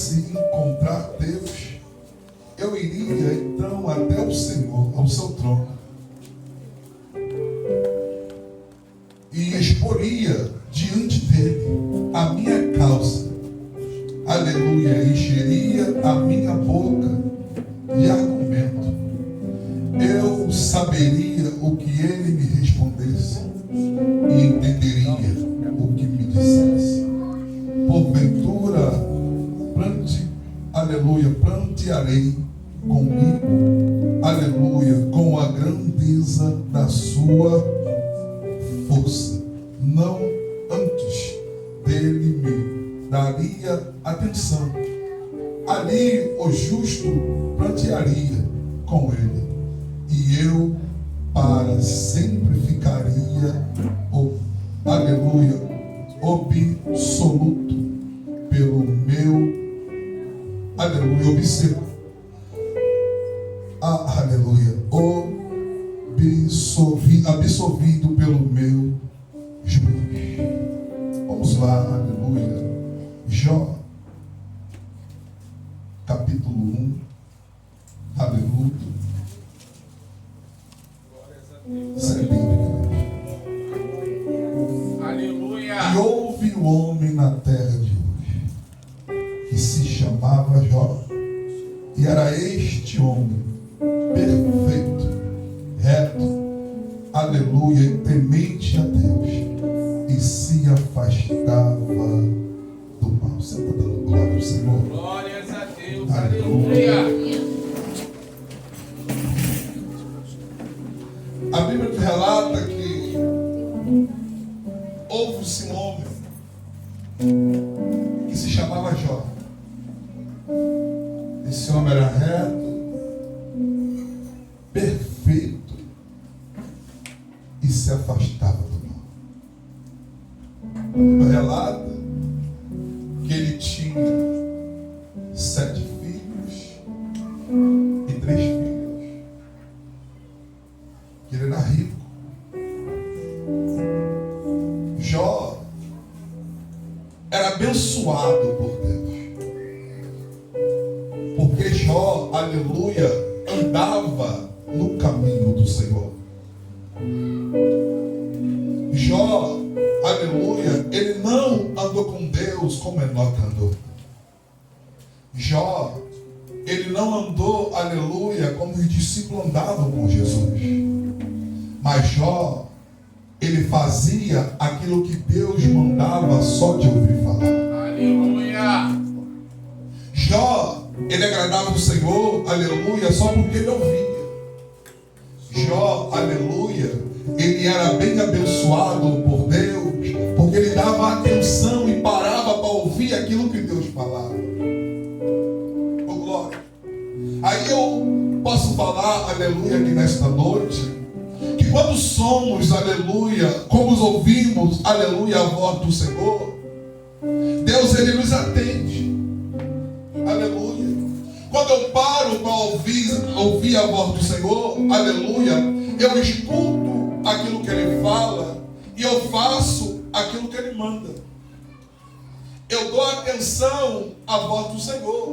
quisesse encontrar Deus, eu iria então até o Senhor, ao seu trono, e exporia diante dele a minha causa. Aleluia, encheria a minha boca de argumento. Eu saberia o que ele me respondesse e entenderia o que me dissesse. Porventura, plantearei comigo, aleluia, com a grandeza da sua força. Não antes dele me daria atenção. Ali o justo plantearia com ele, e eu para sempre ficaria, aleluia, absoluto pelo meu, aleluia, aleluia, absolvido pelo meu juiz. Vamos lá, aleluia. Jó, capítulo 1, aleluia. Isso é bíblico. Aleluia. E houve um homem na terra de hoje que se chamava Jó, e era este homem perfeito, reto, aleluia, temente a Deus, e se afastava do mal. Você está dando glória ao Senhor? Glórias a Deus. Aleluia. Aleluia. A Bíblia relata que houve-se um homem que se chamava Jó. Esse homem era reto, perfeito, e se afastava do mal. A Bíblia relata que ele tinha 7 filhos e 3 filhos. Que ele era rico. Jó era abençoado por Deus. Porque Jó, aleluia, andava no caminho do Senhor. Jó, aleluia, ele não andou com Deus como Enoque andou. Jó, ele não andou, aleluia, como os discípulos andavam com Jesus. Mas Jó, ele fazia aquilo que Deus mandava só de ouvir falar. Aleluia. Jó, ele agradava o Senhor, aleluia, só porque ele ouvia. Jó, aleluia, ele era bem abençoado por Deus, porque ele dava atenção e parava para ouvir aquilo que Deus falava. Oh, glória. Aí eu posso falar, aleluia, aqui nesta noite, que quando somos, aleluia, como ouvimos, aleluia, a voz do Senhor, Deus, ele nos atende. Aleluia. Quando eu paro para ouvir a voz do Senhor, aleluia, eu escuto aquilo que ele fala e eu faço aquilo que ele manda. Eu dou atenção à voz do Senhor.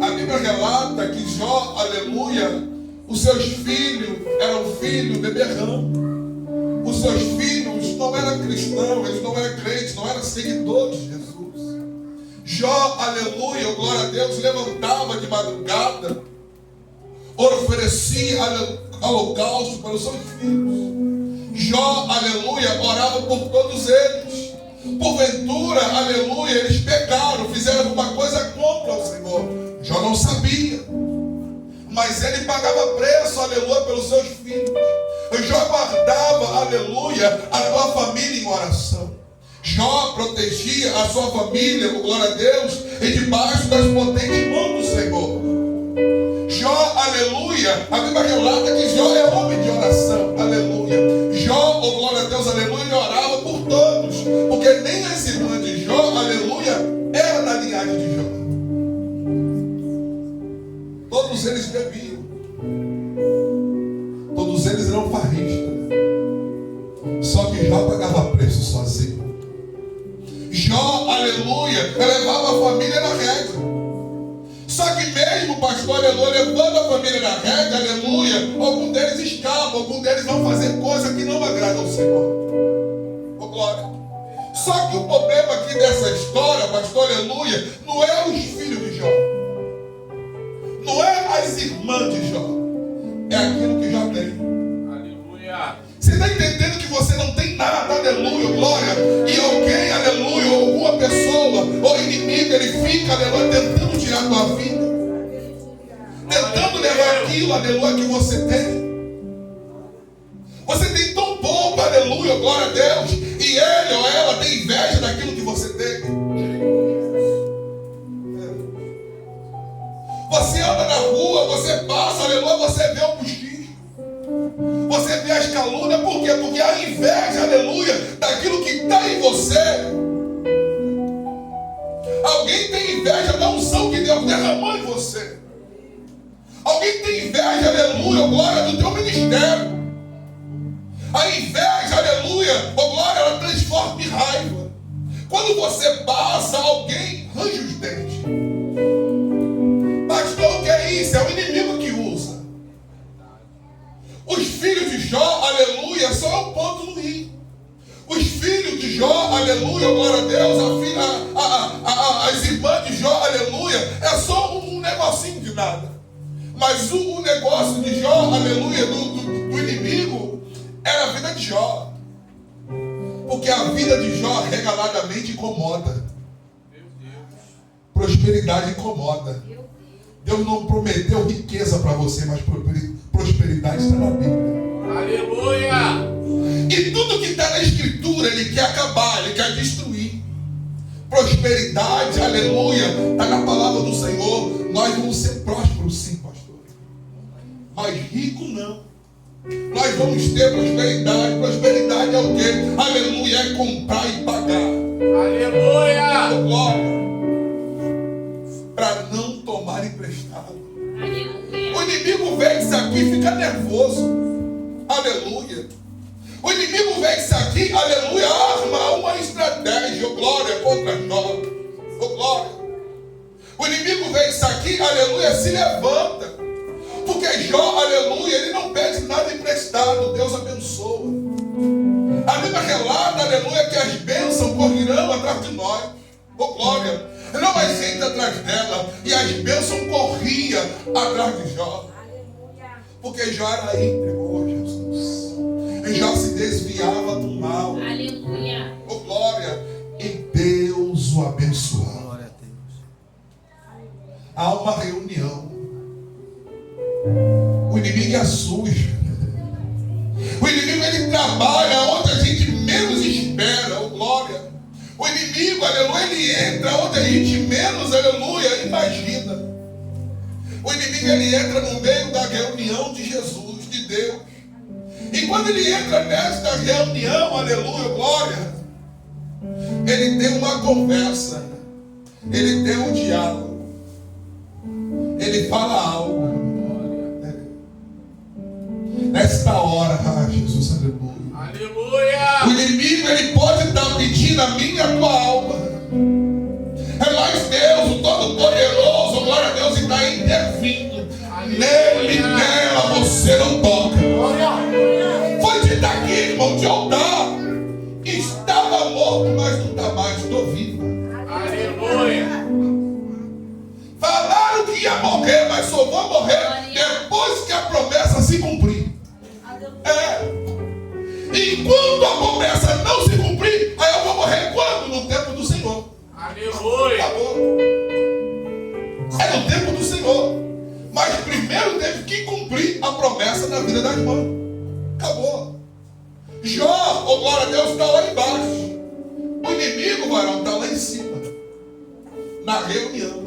A Bíblia relata que Jó, aleluia, os seus filhos eram filhos de beberrão. Os seus filhos não eram cristãos, eles não eram crentes, não eram seguidores de Jesus. Jó, aleluia, glória a Deus, levantava de madrugada, oferecia holocausto para os seus filhos. Jó, aleluia, orava por todos eles. Porventura, aleluia, eles pecaram, fizeram alguma coisa contra o Senhor. Jó não sabia, mas ele pagava preço, aleluia, pelos seus filhos. Jó guardava, aleluia, a tua família em oração. Jó protegia a sua família, com glória a Deus, e debaixo das potentes mãos do Senhor. Jó, aleluia, a Bíblia relata que Jó é homem de oração, aleluia. Jó, oh glória a Deus, aleluia, ele orava por todos, porque nem as irmãs de Jó, aleluia, era da linhagem de Jó. Todos eles bebiam, todos eles eram farristas, só que Jó pagava preço sozinho. Jó, aleluia, levava a família na régua. inimigo, pastor, aleluia, levando a família na rédea, aleluia, alguns deles escapam, alguns deles vão fazer coisa que não agrada ao Senhor. Oh, glória. Só que o problema aqui dessa história, pastor, aleluia, não é os filhos de Jó. Não é as irmãs de Jó. É aquilo que Jó tem. Aleluia. Você está entendendo que você não tem nada, aleluia, glória. E alguém, aleluia, ou alguma pessoa, ou inimigo, ele fica, aleluia, tentando tirar a tua vida. Tentando levar aquilo, aleluia, que você tem. Você tem tão pouco, aleluia, glória a Deus. E ele ou ela tem inveja daquilo que você tem. Você anda na rua, você passa, aleluia, você vê o buchicho. Você vê as calúnias, por quê? Porque a inveja, aleluia, daquilo que está em você. Alguém tem inveja da unção que Deus derramou em você. Alguém tem inveja, aleluia, glória, do teu ministério. A inveja, aleluia, oh glória, ela transforma em raiva. Quando você passa, alguém range os dentes. Pastor, o que é isso? É o inimigo que usa. Os filhos de Jó, aleluia, só é um ponto no rio. Os filhos de Jó, aleluia, glória a Deus, as irmãs de Jó, aleluia, é só um negocinho de nada. Mas o negócio de Jó, aleluia, do inimigo, era a vida de Jó. Porque a vida de Jó regaladamente incomoda. Prosperidade incomoda. Deus não prometeu riqueza para você, mas prosperidade está na Bíblia. Aleluia. E tudo que está na Escritura, Ele quer acabar, Ele quer destruir. Prosperidade, aleluia, está na palavra do Senhor. Nós vamos ser prósperos sim, pastor. Mas rico não. Nós vamos ter prosperidade. Prosperidade é o quê? Aleluia, é comprar e pagar. Aleluia. Glória. Para não tomar emprestado. Aleluia. O inimigo vê isso aqui e fica nervoso. Aleluia. O inimigo vê isso aqui, aleluia, arma uma estratégia, oh glória, contra Jó. Oh glória. O inimigo vê isso aqui, aleluia, se levanta. Porque Jó, aleluia, ele não pede nada emprestado, Deus abençoa. A Bíblia relata, aleluia, que as bênçãos correrão atrás de nós. Oh glória. Não vai ser atrás dela. E as bênçãos corriam atrás de Jó. Porque Jó era íntegro, oh Jesus. E Jó se desviava do mal. Aleluia. Oh glória. E Deus o abençoava. Glória a Deus. Há uma reunião. O inimigo é sujo. O inimigo, ele trabalha onde a gente menos espera. Oh glória. O inimigo, aleluia, ele entra onde a gente menos, aleluia, imagina. O inimigo, ele entra no meio da reunião de Jesus, de Deus. E quando ele entra nesta reunião, aleluia, glória, ele tem uma conversa, ele tem um diálogo, ele fala algo. Nesta hora, Jesus, aleluia. Aleluia. O inimigo, ele pode estar pedindo a minha e a tua alma. É mais Deus, o Todo-Poderoso, glória a Deus, está intervindo. Nele e nela você não toca. Foi dito aqui, irmão, de altar. Estava morto, mas não está mais, estou vivo. Aleluia. Falaram que ia morrer, mas só vou morrer depois que a promessa se cumprir. Enquanto a promessa não se cumprir, aí eu vou morrer quando? No tempo do Senhor. Aleluia. Acabou. É no tempo do Senhor. Mas primeiro teve que cumprir a promessa na vida da irmã. Acabou. Jó, oh glória a Deus, está lá embaixo. O inimigo, varão, está lá em cima. Na reunião.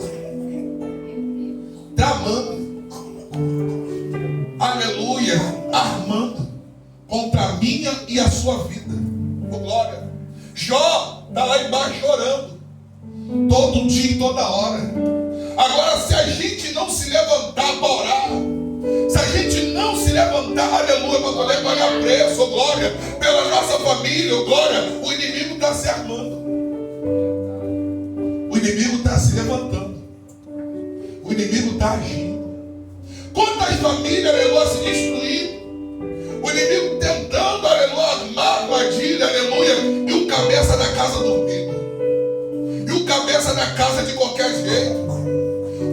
Tramando. Aleluia. Armando. Contra a minha e a sua vida. Oh glória. Jó está lá embaixo chorando. Todo dia e toda hora. Agora, se a gente não se levantar para orar, se a gente não se levantar, aleluia, para poder pagar preço, oh glória, pela nossa família, oh glória, o inimigo está se armando. O inimigo está se levantando. O inimigo está agindo. Quantas famílias, aleluia, se destruindo. O inimigo tentando, aleluia, armar armadilha, aleluia. E o cabeça da casa dormindo. E o cabeça da casa de qualquer jeito.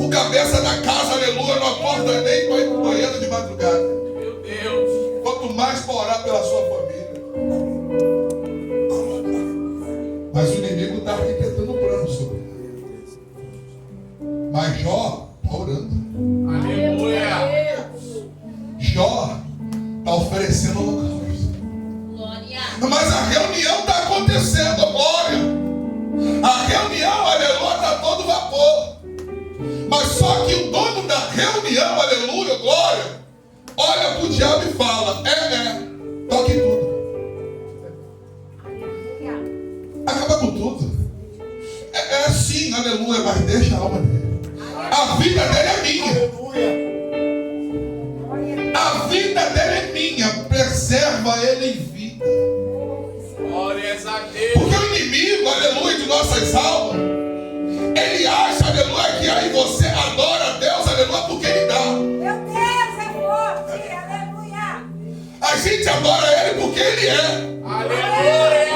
O cabeça da casa, aleluia, não acorda nem para ir para o banheiro de madrugada. Meu Deus. Quanto mais para orar pela sua família. Mas o inimigo está arquitetando um plano sobre ele. Mas Jó está orando. Aleluia. Jó está oferecendo holocausto. Glória. Mas a reunião está acontecendo, glória. A reunião, aleluia, está todo vapor. Mas só que o dono da reunião, aleluia, glória, olha para o diabo e fala: toque tudo. Acaba com tudo. Sim, aleluia, mas deixa a alma dele. A vida dele é minha. A vida dele é minha. Preserva ele em vida. Glórias a Deus. Porque o inimigo, aleluia, de nossas almas, ele acha, aleluia, que aí você adora a Deus, aleluia, porque ele dá. Meu Deus, é forte, aleluia. A gente adora ele porque ele é. Aleluia.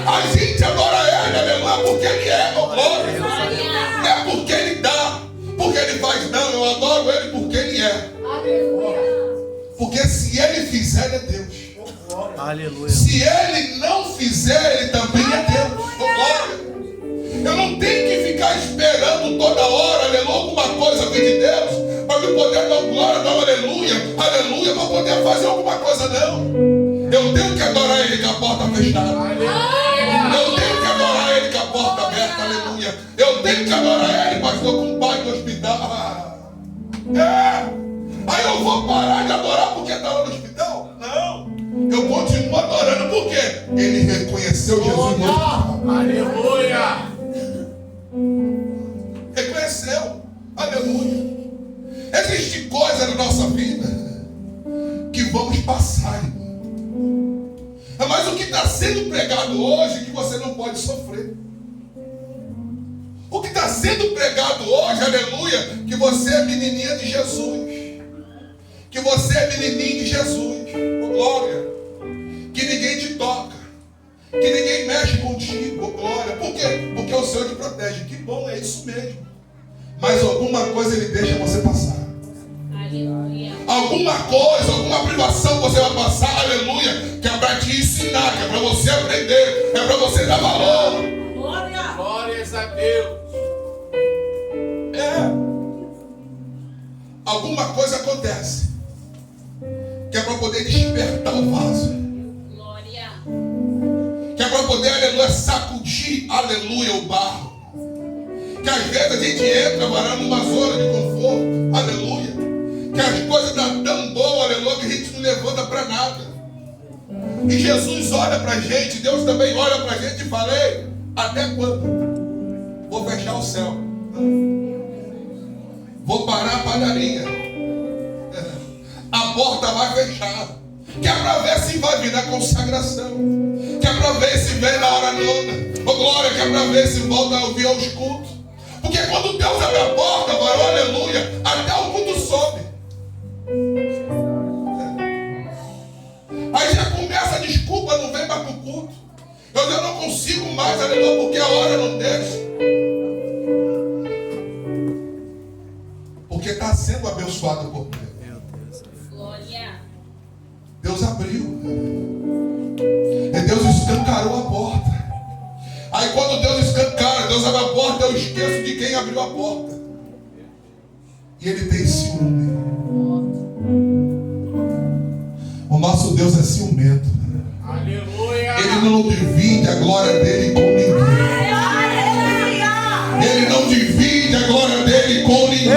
A gente adora ele, aleluia, porque ele é, oh glória. Glória. É porque ele dá. Porque ele faz, não, eu adoro ele porque ele é. Aleluia. Porque se ele fizer, ele é Deus. Aleluia. Se ele não fizer, ele também é Deus. Oh glória. Eu não tenho que ficar esperando toda hora, aleluia, alguma coisa vir de Deus, para me poder dar glória, dar aleluia, aleluia, para poder fazer alguma coisa, não. Eu tenho que adorar ele com a porta fechada. Eu tenho que adorar ele com a porta aberta, aleluia. Eu tenho que adorar ele, pastor, com o pai do hospital. Aí eu vou parar de adorar porque está lá no hospital? Não. Eu continuo adorando porque ele reconheceu Jesus no hospital. Aleluia. Reconheceu, aleluia. Existe coisa na nossa vida que vamos passar, irmão. Mas o que está sendo pregado hoje que você não pode sofrer. O que está sendo pregado hoje, aleluia, que você é menininha de Jesus. Que você é menininho de Jesus. Oh, glória. Que ninguém te toca. Que ninguém mexe contigo. Oh, glória. Por quê? Porque o Senhor te protege. Que bom, é isso mesmo. Mas alguma coisa ele deixa você passar. Aleluia. Alguma coisa, alguma privação você vai passar, aleluia, que é para te ensinar, que é para você aprender, é para você dar valor. Glória. Glórias a Deus. Alguma coisa acontece, que é para poder despertar o vaso, Glória. que é para poder, aleluia, sacudir, aleluia, o barro. Que às vezes a gente entra, varando numa zona de conforto, aleluia. Que as coisas estão tão boas, aleluia, que a gente não levanta para nada. E Jesus olha para a gente, Deus também olha para a gente e fala: ei, até quando? Vou fechar o céu. Vou parar a padaria. A porta vai fechar. Que é para ver se vai vir na consagração. Que é para ver se vem na hora nona. Oh glória, que é para ver se volta a ouvir aos cultos. Porque quando Deus abre a porta, varão, aleluia, até o culto sobe. Aí já começa a desculpa, não vem mais para o culto. Eu já não consigo mais, aleluia, porque a hora não deixa. Porque está sendo abençoado por Deus. Glória. Deus abriu. E Deus escancarou a porta. Aí quando Deus escancara, Deus abre a porta, eu esqueço de quem abriu a porta. E ele tem ciúme. O nosso Deus é ciumento. Aleluia. Ele não divide a glória dele com ninguém. Ele não divide a glória dele com ninguém.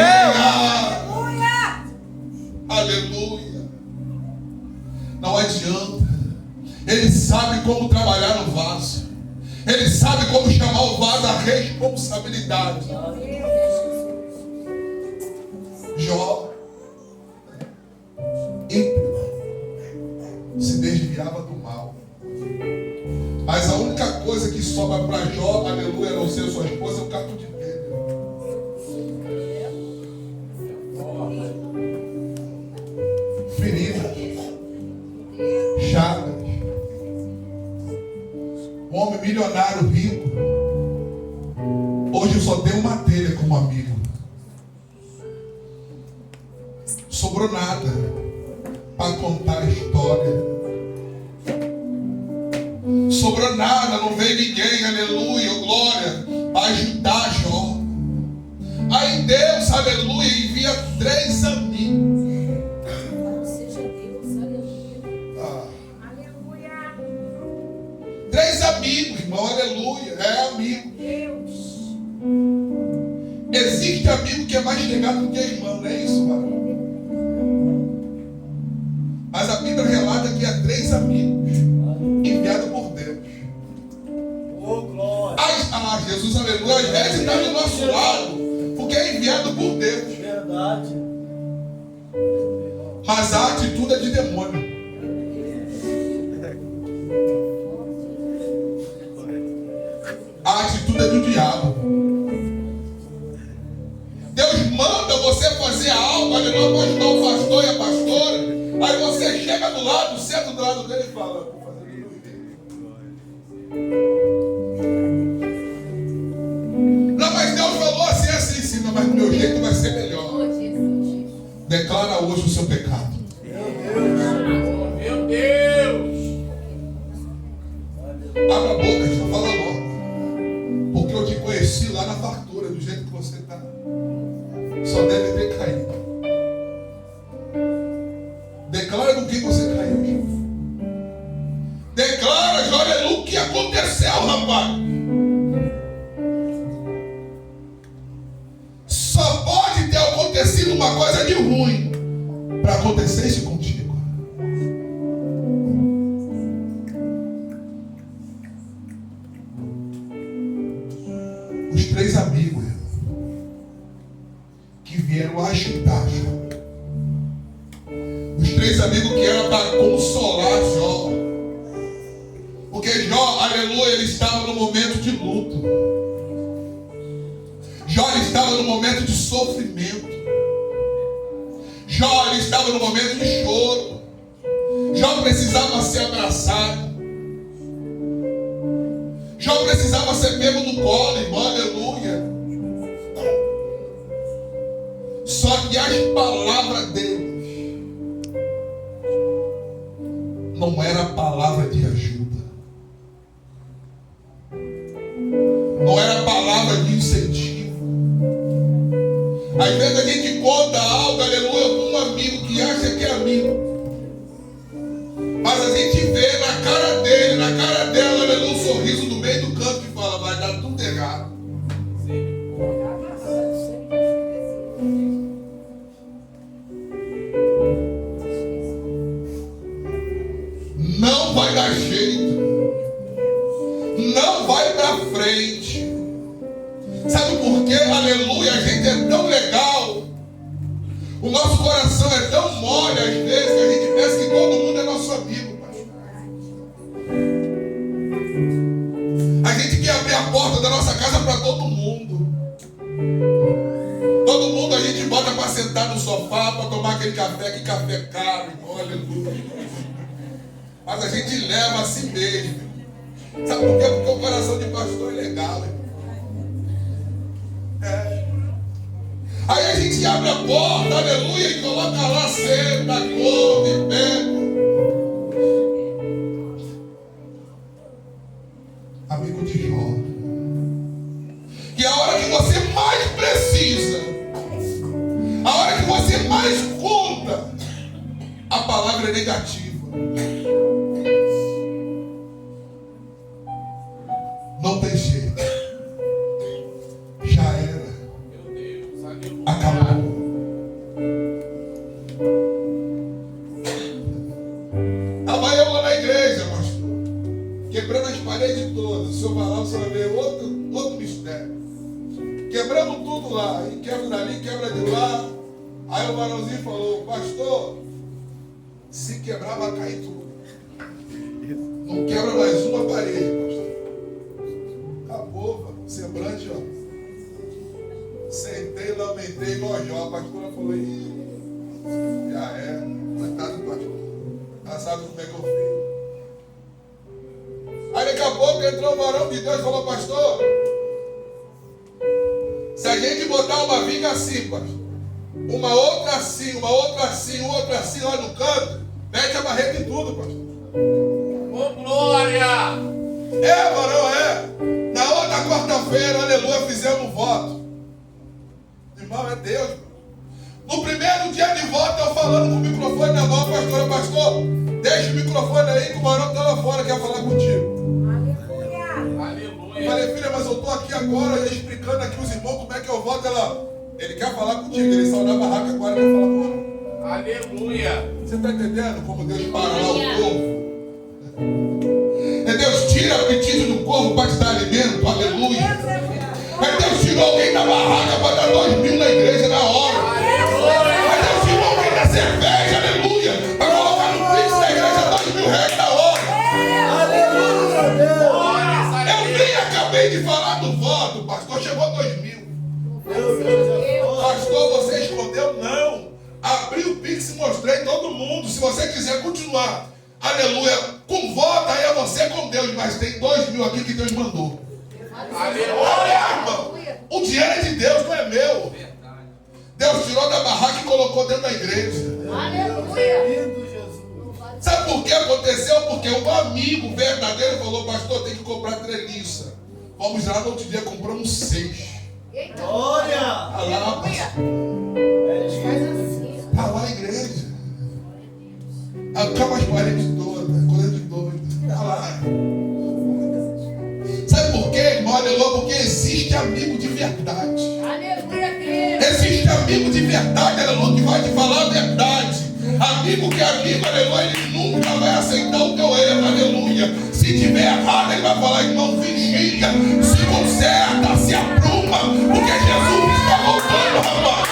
Aleluia. Não adianta. Ele sabe como trabalhar no vaso. Ele sabe como chamar o vaso à responsabilidade. Jó ímpio se desviava do mal. Mas a única coisa que sobra para Jó, aleluia, a não ser sua esposa, é o catu de pedra. sobrou nada para contar a história. Sobrou nada, não veio ninguém, aleluia, glória, para ajudar Jó. Aí Deus, aleluia, envia 3 amigos. Seja Deus, aleluia. Aleluia. 3 amigos, irmão, aleluia, é amigo. Deus. Existe amigo que é mais chegado do que irmão, não é isso, mano? Mas a Bíblia relata que há 3 amigos enviados por Deus. Oh, glória. Jesus, aleluia, às vezes está do nosso lado, porque é enviado por Deus. Verdade. Mas a atitude é de demônio. A atitude é do diabo. Deus manda você fazer algo, aleluia, para ajudar o pastor e a pastora. Aí você chega do lado, senta do lado dele e fala: vou fazer do meu jeito. Não, mas Deus falou assim, assim, sim, não, mas do meu jeito vai ser melhor. Declara hoje o seu pecado. Meu Deus. Abra a boca, já fala logo. Porque eu te conheci lá na fartura, do jeito que você está. Só deve ter caído. Declara do que você caiu. Declara, olha o que aconteceu, rapaz. Só pode ter acontecido uma coisa de ruim para acontecer isso contigo. Os 3 amigos que vieram ajudar Jó. Os 3 amigos que eram para consolar Jó. Porque Jó, aleluia, ele estava no momento de luto. Jó, ele estava no momento de sofrimento. Jó, ele estava no momento de choro. Jó precisava ser abraçado. Jó precisava ser pego no colo, irmão, aleluia. Só que as palavras deles não era palavra de ajuda. Não era palavra de incentivo. Às vezes a gente conta algo, aleluia, com um amigo que acha que é amigo. Mas a gente vê na cara dele, na cara dela, aleluia, um sorriso no meio do canto e fala: vai dar tudo errado. Não vai dar jeito. Não vai pra frente. Sabe por quê? Aleluia, a gente é tão legal. O nosso coração é tão mole às vezes que a gente pensa que todo mundo é nosso amigo, pastor. A gente quer abrir a porta da nossa casa para todo mundo. Todo mundo a gente bota para sentar no sofá, para tomar aquele café, que café caro, irmão, aleluia. Mas a gente leva a si mesmo. Sabe por quê? Porque o coração de pastor é legal, irmão. Aí a gente abre a porta, aleluia, e coloca lá, senta, come, pega. Amigo de Jó, que a hora que você mais precisa, a hora que você mais conta, a palavra é negativa. Não tem jeito. Já era. Meu Deus, aleluia. Acabou. Amanhã eu vou na igreja, pastor. Quebrando as paredes todas. O senhor vai lá, você vai ver outro mistério. Quebramos tudo lá. Aí quebra dali, quebra de lá. Aí o varãozinho falou: pastor, se quebrar vai cair tudo. Não quebra mais uma parede, pastor. Acabou, semblante, ó. Sentei, lamentei igual a Jó. A pastora falou: ih, já é, coitado do pastor. Já sabe como é que eu fiz. Aí daqui a pouco entrou um varão de Deus e falou: pastor, se a gente botar uma viga assim, pastor, uma outra assim, outra assim lá no canto, mete a barreta em tudo, pastor. Ô, glória! Varão, Na outra quarta-feira, aleluia, fizemos voto. Irmão, é Deus. No primeiro dia de voto, eu falando com o microfone na mão, pastor, deixa o microfone aí que o varão está lá fora, quer falar contigo. Aleluia! Falei, filha, mas eu estou aqui agora explicando aqui os irmãos como é que eu voto. Ele quer falar contigo, ele saiu da barraca agora e quer falar comigo. Aleluia! Você está entendendo como Deus para lá o povo? Deus tira o apetite do corpo para te dar alimento, aleluia. Mas Deus tirou alguém da barraca para dar 2.000 na igreja na hora. Mas Deus tirou alguém da cerveja, aleluia, para colocar no pix da igreja R$2.000 na hora. Eu nem acabei de falar do voto, pastor, chegou 2.000. Pastor, você escondeu? Não. Abri o pix e mostrei todo mundo. Se você quiser continuar, aleluia, com voto, aí é você com Deus, mas tem 2.000 aqui que Deus mandou. Aleluia, irmão. O dinheiro é de Deus, não é meu. Deus tirou da barraca e colocou dentro da igreja. Aleluia. Sabe por que aconteceu? Porque um amigo verdadeiro falou, pastor, tem que comprar treliça. Vamos lá no outro dia, compramos 6. Glória! Tá lá, pastor. Tá lá a igreja. Acaba as paredes todas, coisa de doido. Tá lá. Sabe por quê, irmão? Aleluia, porque existe amigo de verdade. Existe amigo de verdade, aleluia, que vai te falar a verdade. Amigo que é amigo, aleluia, ele nunca vai aceitar o teu erro, aleluia. Se tiver errado, ele vai falar, irmão, vigia, se conserta, se apruma, porque Jesus está voltando, rapaz.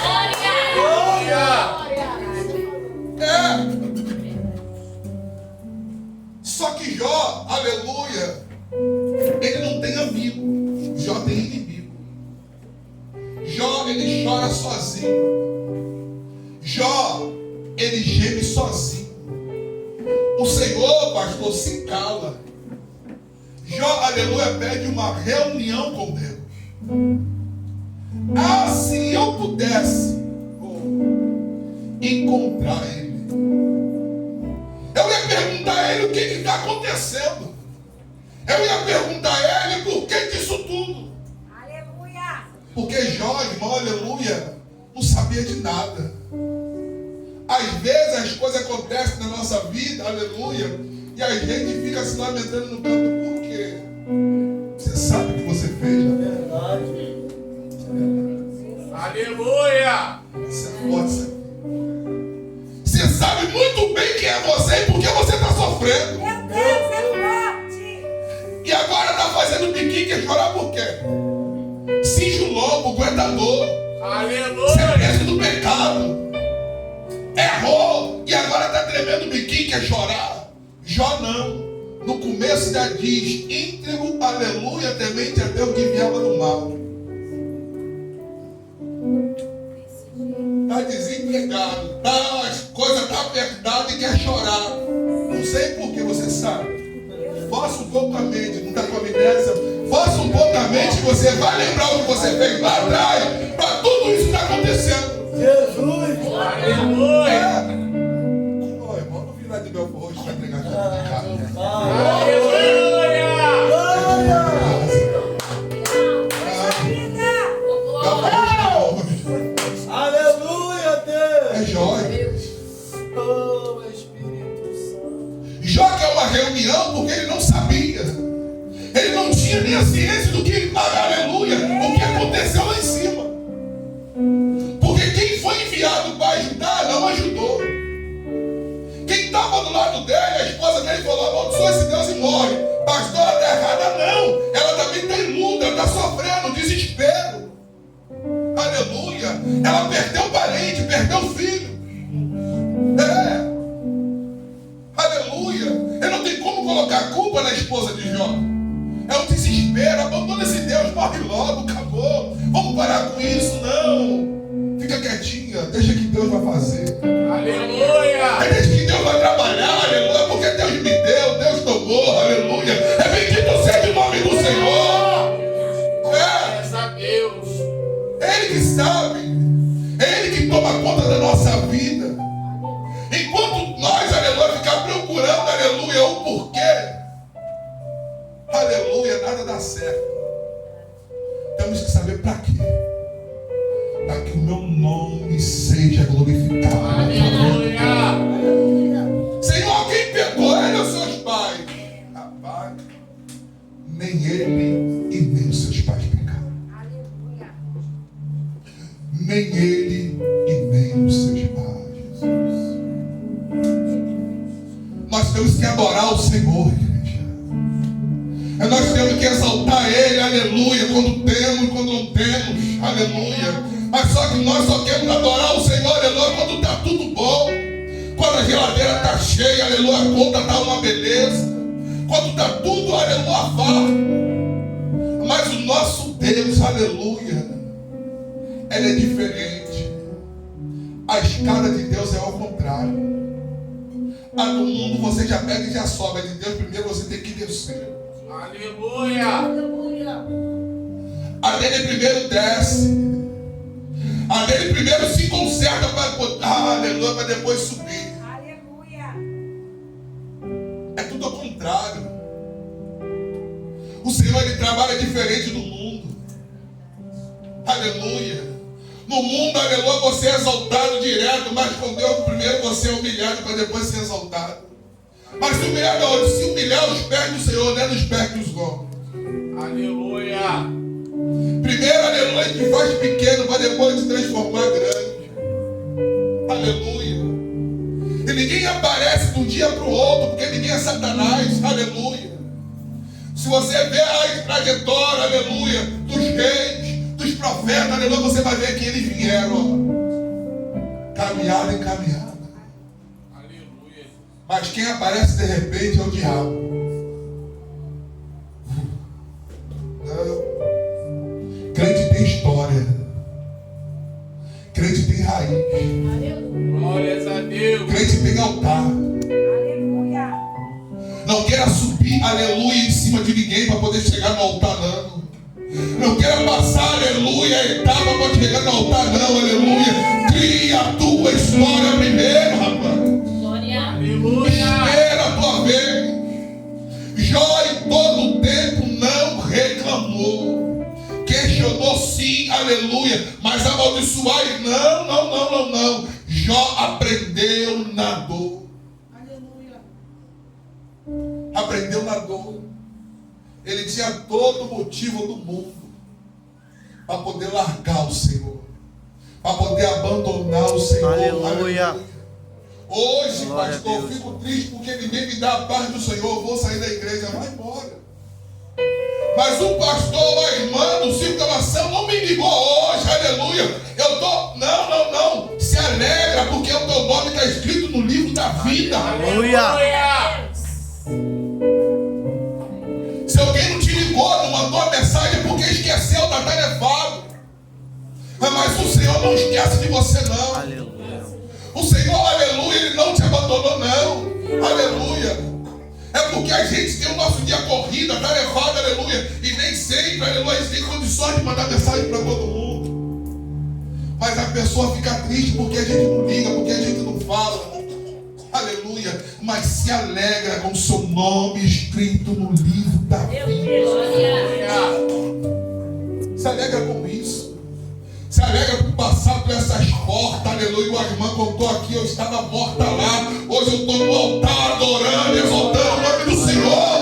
Só que Jó, aleluia, ele não tem amigo. Jó tem inimigo. Jó, ele chora sozinho. Jó, ele geme sozinho. O Senhor, pastor, se cala. Jó, aleluia, pede uma reunião com Deus. Ah, se eu pudesse encontrar ele, eu ia perguntar a ele o que está acontecendo. Eu ia perguntar a ele por que disso tudo. Aleluia. Porque Jó, irmão, aleluia, não sabia de nada. Às vezes as coisas acontecem na nossa vida, aleluia, e a gente fica se lamentando no canto. Por quê? Você sabe o que você fez, na verdade. Aleluia! Isso é forte. Você sabe muito bem quem é você e por que você está sofrendo. Meu Deus, é forte. E agora está fazendo biquinho, quer chorar por quê? Cinge o lobo, aguenta a dor. Aleluia! Sentença do pecado. Errou e agora está tremendo o biquinho, quer chorar. Jó não. No começo já diz, íntegro, aleluia, temente a Deus que viava do mal. Está desempregado, as coisas estão apertadas e quer chorar. Não sei por que, você sabe. Faça um pouco a mente, não está com amnésia. Faça um pouco a mente que você vai lembrar o que você fez lá atrás, para tudo isso que está acontecendo. Jesus! Aleluia! Ô, irmão, não vim lá de Belfort hoje para pregar aqui. Aleluia! Aleluia, Deus! É Jó. Oh, Espírito Santo. Jó quer uma reunião porque ele não sabia. Ele não tinha nem a ciência do que, aleluia, o que aconteceu lá em cima. Porque quem foi enviado para ajudar não ajudou. Quem estava do lado dele, a esposa dele falou, amaldiçoa esse Deus e morre. Pastor, ela está errada, não. Ela também está iluda, ela está sofrendo desespero. Aleluia. Ela perdeu o parente, perdeu o filho. Aleluia. Eu não tenho como colocar a culpa na esposa de Jó. É um desespero. Abandona esse Deus, morre logo, acabou. Vamos parar com isso, não. Fica quietinha, deixa que Deus vai fazer. Aleluia! Deixa que Deus vai trabalhar, aleluia, porque Deus me deu, Deus tomou, aleluia. É bendito seja o nome do Senhor. Graças a Deus! Ele que sabe. É Ele que toma conta certo. Temos que saber para quê. Para que o meu nome seja glorificado. Aleluia. Senhor, quem pegou ele ou seus pais? Rapaz, nem ele e nem os seus pais pecaram. Nem ele e nem os seus pais, Jesus. Nós temos que adorar o Senhor, igreja. Nós temos que exaltar Ele, aleluia, quando temos, quando não temos, aleluia. Mas só que nós só queremos adorar o Senhor, aleluia, quando está tudo bom. Quando a geladeira está cheia, aleluia, a conta está uma beleza. Quando está tudo, aleluia, farto. Mas o nosso Deus, aleluia, Ele é diferente. A escada de Deus é ao contrário. A do mundo você já pega e já sobe. A de Deus primeiro você tem que descer. Aleluia. A dele primeiro desce. A dele primeiro se conserta para poder, aleluia, para depois subir. Aleluia. É tudo ao contrário. O Senhor, Ele trabalha diferente do mundo. Aleluia. No mundo, aleluia, você é exaltado direto, mas com Deus primeiro você é humilhado para depois ser exaltado. Mas se humilhar onde? Se humilhar os pés do Senhor, não é nos pés dos homens. Aleluia. Primeiro, aleluia, te faz pequeno para depois te transformar grande. Aleluia. E ninguém aparece de um dia para o outro, porque ninguém é Satanás. Aleluia. Se você vê a trajetória, aleluia, dos reis, dos profetas, aleluia, você vai ver que eles vieram, ó, caminhada em caminhada. Aleluia. Mas quem aparece de repente é o diabo. Não. Crente tem história. Crente tem raiz. Glórias a Deus. Crente tem altar. Aleluia. Não queira subir, aleluia, em cima de ninguém para poder chegar no altar, não. Não queira passar, aleluia, a etapa para chegar no altar, não, aleluia. Cria a tua história primeiro, rapaz. Glória. Aleluia. Espera a tua vez. Jó em todo o tempo não reclamou. Questionou sim, aleluia. Mas amaldiçoar, não. Jó aprendeu na dor. Aprendeu na dor. Ele tinha todo o motivo do mundo para poder largar o Senhor, para poder abandonar o Senhor. Aleluia. Hoje, Glória pastor, a eu Deus. fico triste porque ninguém me dá a paz do Senhor. Eu vou sair da igreja, vai embora. Mas o pastor ou a irmã do círculo da maçã não me ligou hoje, aleluia. Eu tô, não. Se alegra porque o teu nome está escrito no livro da vida. Aleluia. Se alguém não te ligou, não mandou a mensagem, é porque esqueceu, está tarefado. Mas o Senhor não esquece de você, não. Aleluia. O Senhor, aleluia, Ele não te abandonou, não. Aleluia. É porque a gente tem o nosso dia corrido, tarefado, aleluia. E nem sempre, aleluia, a gente tem condições de mandar mensagem para todo mundo. Mas a pessoa fica triste porque a gente não liga, porque a gente não fala. Aleluia. Mas se alegra com o seu nome escrito no livro da vida. Se alegra com isso. Se alegra por passar por essas portas, aleluia. A irmã contou aqui, eu estava morta lá. Hoje eu estou no altar adorando, exaltando o nome do Senhor.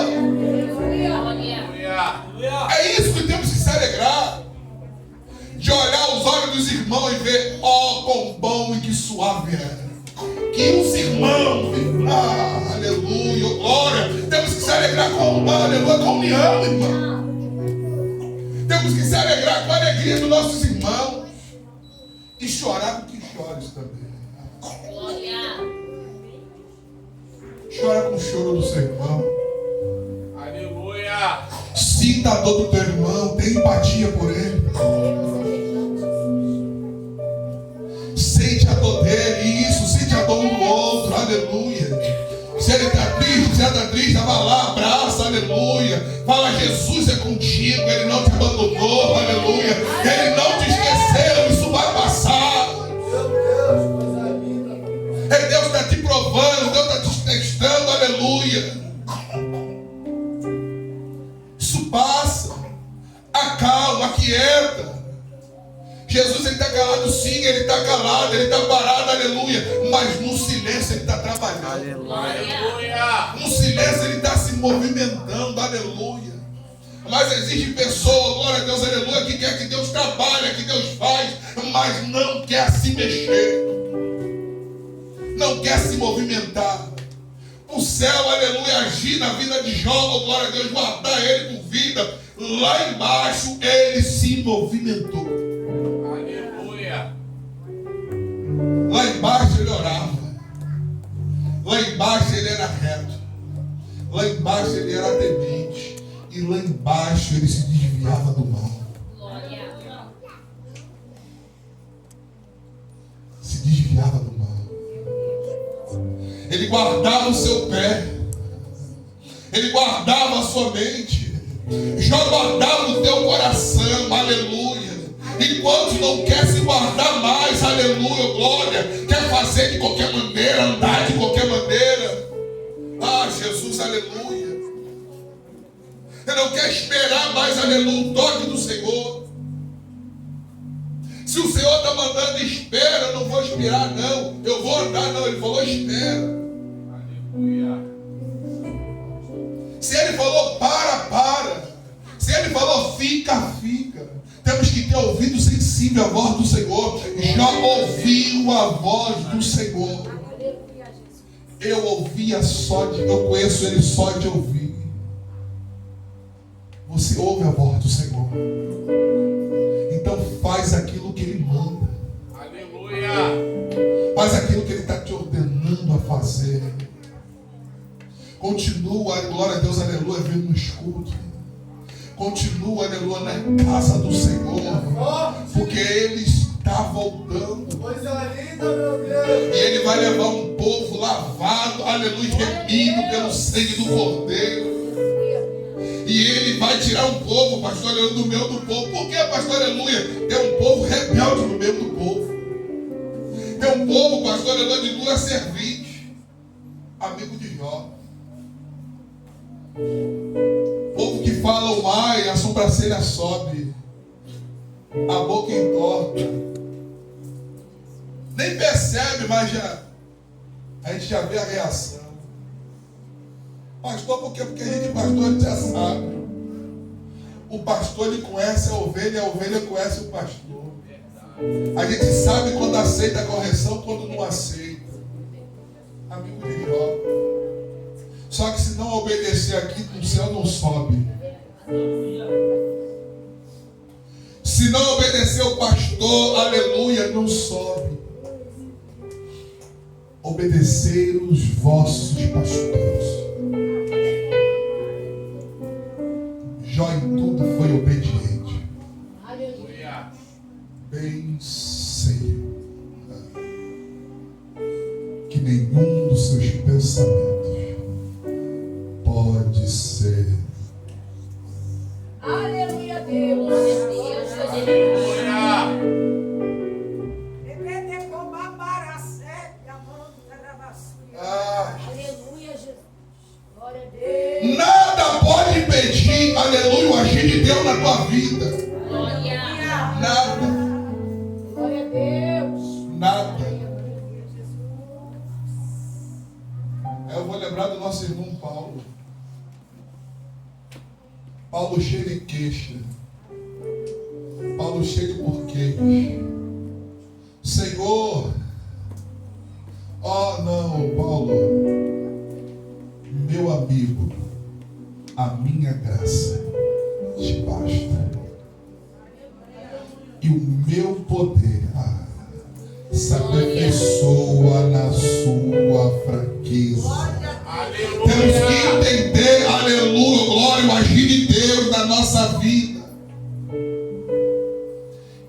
Aleluia. É isso que temos que se alegrar. De olhar os olhos dos irmãos e ver, ó, quão bom e que suave é. Que os irmãos, aleluia, glória. Temos que se alegrar com, aleluia, com união, irmão. Temos que se alegrar com a alegria dos nossos irmãos. E chorar com que chores também. Chora com o choro do seu irmão. Aleluia. Sinta a dor do teu irmão, tenha empatia por ele. Sente a dor dele, isso, sente a dor um do outro, aleluia. Se ele está triste, se ela está triste, vai lá, abraça, aleluia. Fala, Jesus é contigo, Ele não te abandonou, aleluia. Ele não te esqueceu, isso vai passar. Deus está te provando, Deus está te testando, aleluia. Isso passa. está calado, ele está parado, aleluia. Mas no silêncio ele está trabalhando. Aleluia. No silêncio ele está se movimentando, aleluia. Mas existe pessoa, glória a Deus, aleluia, que quer que Deus trabalhe, que Deus faz, mas não quer se mexer, não quer se movimentar. O céu, aleluia, agir na vida de Jó, glória a Deus, guardar ele com vida. Lá embaixo ele se movimentou. Aleluia. Lá embaixo ele orava. Lá embaixo ele era reto. Lá embaixo ele era temente. E lá embaixo ele se desviava do mal. Glória. Se desviava do mal. Ele guardava o seu pé. Ele guardava a sua mente. Jó guardava o teu coração. Aleluia. Enquanto não quer se guardar mais, aleluia, glória, quer fazer de qualquer maneira, andar de qualquer maneira. Ah, Jesus, aleluia. Ele não quer esperar mais, aleluia, o toque do Senhor. Se o Senhor está mandando, espera, eu não vou esperar, não. Eu vou andar, não. Ele falou, espera. Aleluia. Se ele falou, para. Se ele falou, fica. Temos que ter ouvido sensível à voz do Senhor. Já ouviu a voz do Senhor. Eu ouvia eu conheço ele só de ouvir. Você ouve a voz do Senhor. Então faz aquilo que ele manda. Aleluia. Faz aquilo que ele está te ordenando a fazer. Continua, glória a Deus, aleluia, vindo no escudo. Continua, aleluia, na casa do Senhor. Porque ele está voltando. Coisa linda, meu Deus. E ele vai levar um povo lavado, aleluia, remido pelo sangue do Cordeiro. E ele vai tirar um povo, pastor, aleluia, do meio do povo. Por que, pastor, aleluia? Tem um povo rebelde no meio do povo. Tem um povo, pastor, aleluia, de dura servite. Amigo de Jó. Povo que fala o mar e a sobrancelha sobe. A boca entorta. Nem percebe, mas a gente já vê a reação. Pastor, por quê? Porque a gente, pastor, já sabe. O pastor, ele conhece a ovelha conhece o pastor. A gente sabe quando aceita a correção, quando não aceita. Amigo de Jó. Só que se não obedecer aqui, no céu não sobe. Se não obedecer o pastor, aleluia, não sobe. Obedecer os vossos pastores. Jó em tudo foi obediente. Aleluia. Bem sei que nenhum dos seus pensamentos pode ser. Aleluia, Deus. Aleluia. Aleluia, Jesus. Glória a Deus. Nada pode impedir, aleluia, o agir de Deus na tua vida. Glória. Nada. Glória a Deus. Nada. Eu vou lembrar do nosso irmão Paulo. Paulo cheio de queixa. Paulo cheio de porquês. Senhor, não, Paulo, meu amigo, a minha graça te basta. E o meu poder se aperfeiçoa na sua fraqueza. Temos que entender, aleluia, glória, o agir de Deus na nossa vida.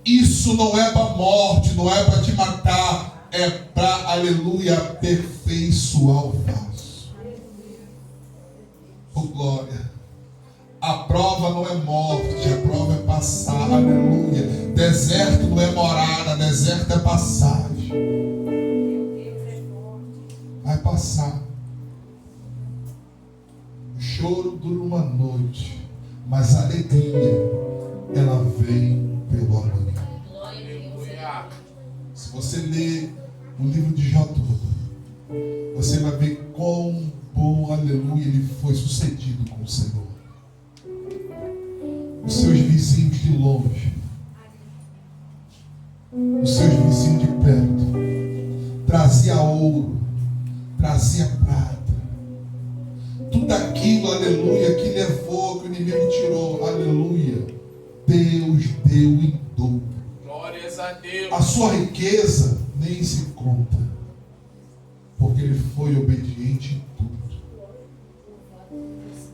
Isso não é para morte, não é para te matar, é para, aleluia, aperfeiçoar o vaso. Oh, glória. A prova não é morte, a prova é passar, aleluia. Deserto não é morada, deserto é passagem. Vai passar. O choro dura uma noite, mas a alegria, ela vem pelo amanhã. Aleluia. Se você lê o livro de Jó todo, você vai ver quão bom, aleluia, ele foi sucedido com o Senhor. Os seus vizinhos de longe, os seus vizinhos de perto, trazia ouro, trazia prata, tudo aquilo, aleluia, que levou, que o inimigo tirou, aleluia, Deus deu em dobro. Glórias a Deus. A sua riqueza nem se conta, porque ele foi obediente em tudo.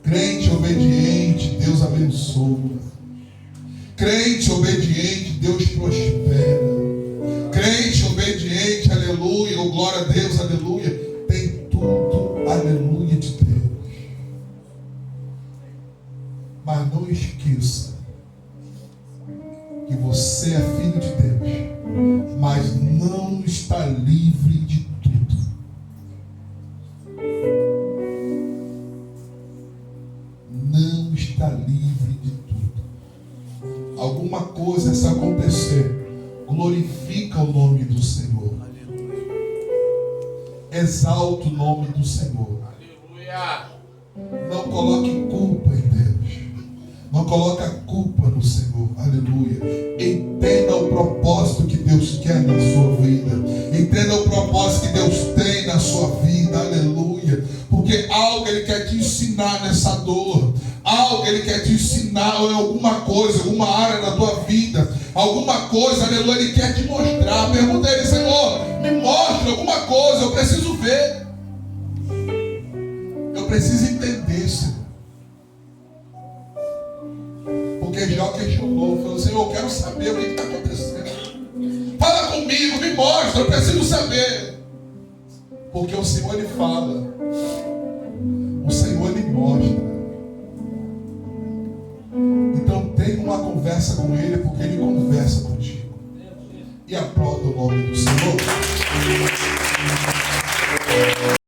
Crente obediente, Deus abençoa. Crente obediente, Deus prospera. Crente obediente, aleluia, oh, glória a Deus, aleluia, tem tudo, aleluia, de Deus. Mas não esqueça que você é filho de Deus, mas não está livre de tudo. Não está livre de tudo. Alguma coisa, se acontecer, glorifica o nome do Senhor. Exalta o nome do Senhor. Aleluia. Não coloque culpa em Deus. Não coloque a culpa no Senhor. Aleluia. Entenda o propósito que Deus quer na sua vida. Entenda o propósito que Deus tem na sua vida. Aleluia. Porque algo Ele quer te ensinar nessa dor. Algo Ele quer te ensinar em alguma coisa, alguma área da tua vida. Alguma coisa, aleluia, Ele quer te mostrar. Pergunta a Ele: Senhor, me mostra alguma coisa. Eu preciso ver. Eu preciso entender, Senhor. Porque Jó questionou, falou: Senhor, eu quero saber o que está acontecendo. Fala comigo, me mostra, eu preciso saber. Porque o Senhor, Ele fala. O Senhor, Ele mostra. Então tenha uma conversa com Ele, porque Ele conversa contigo. E aplauda o nome do Senhor.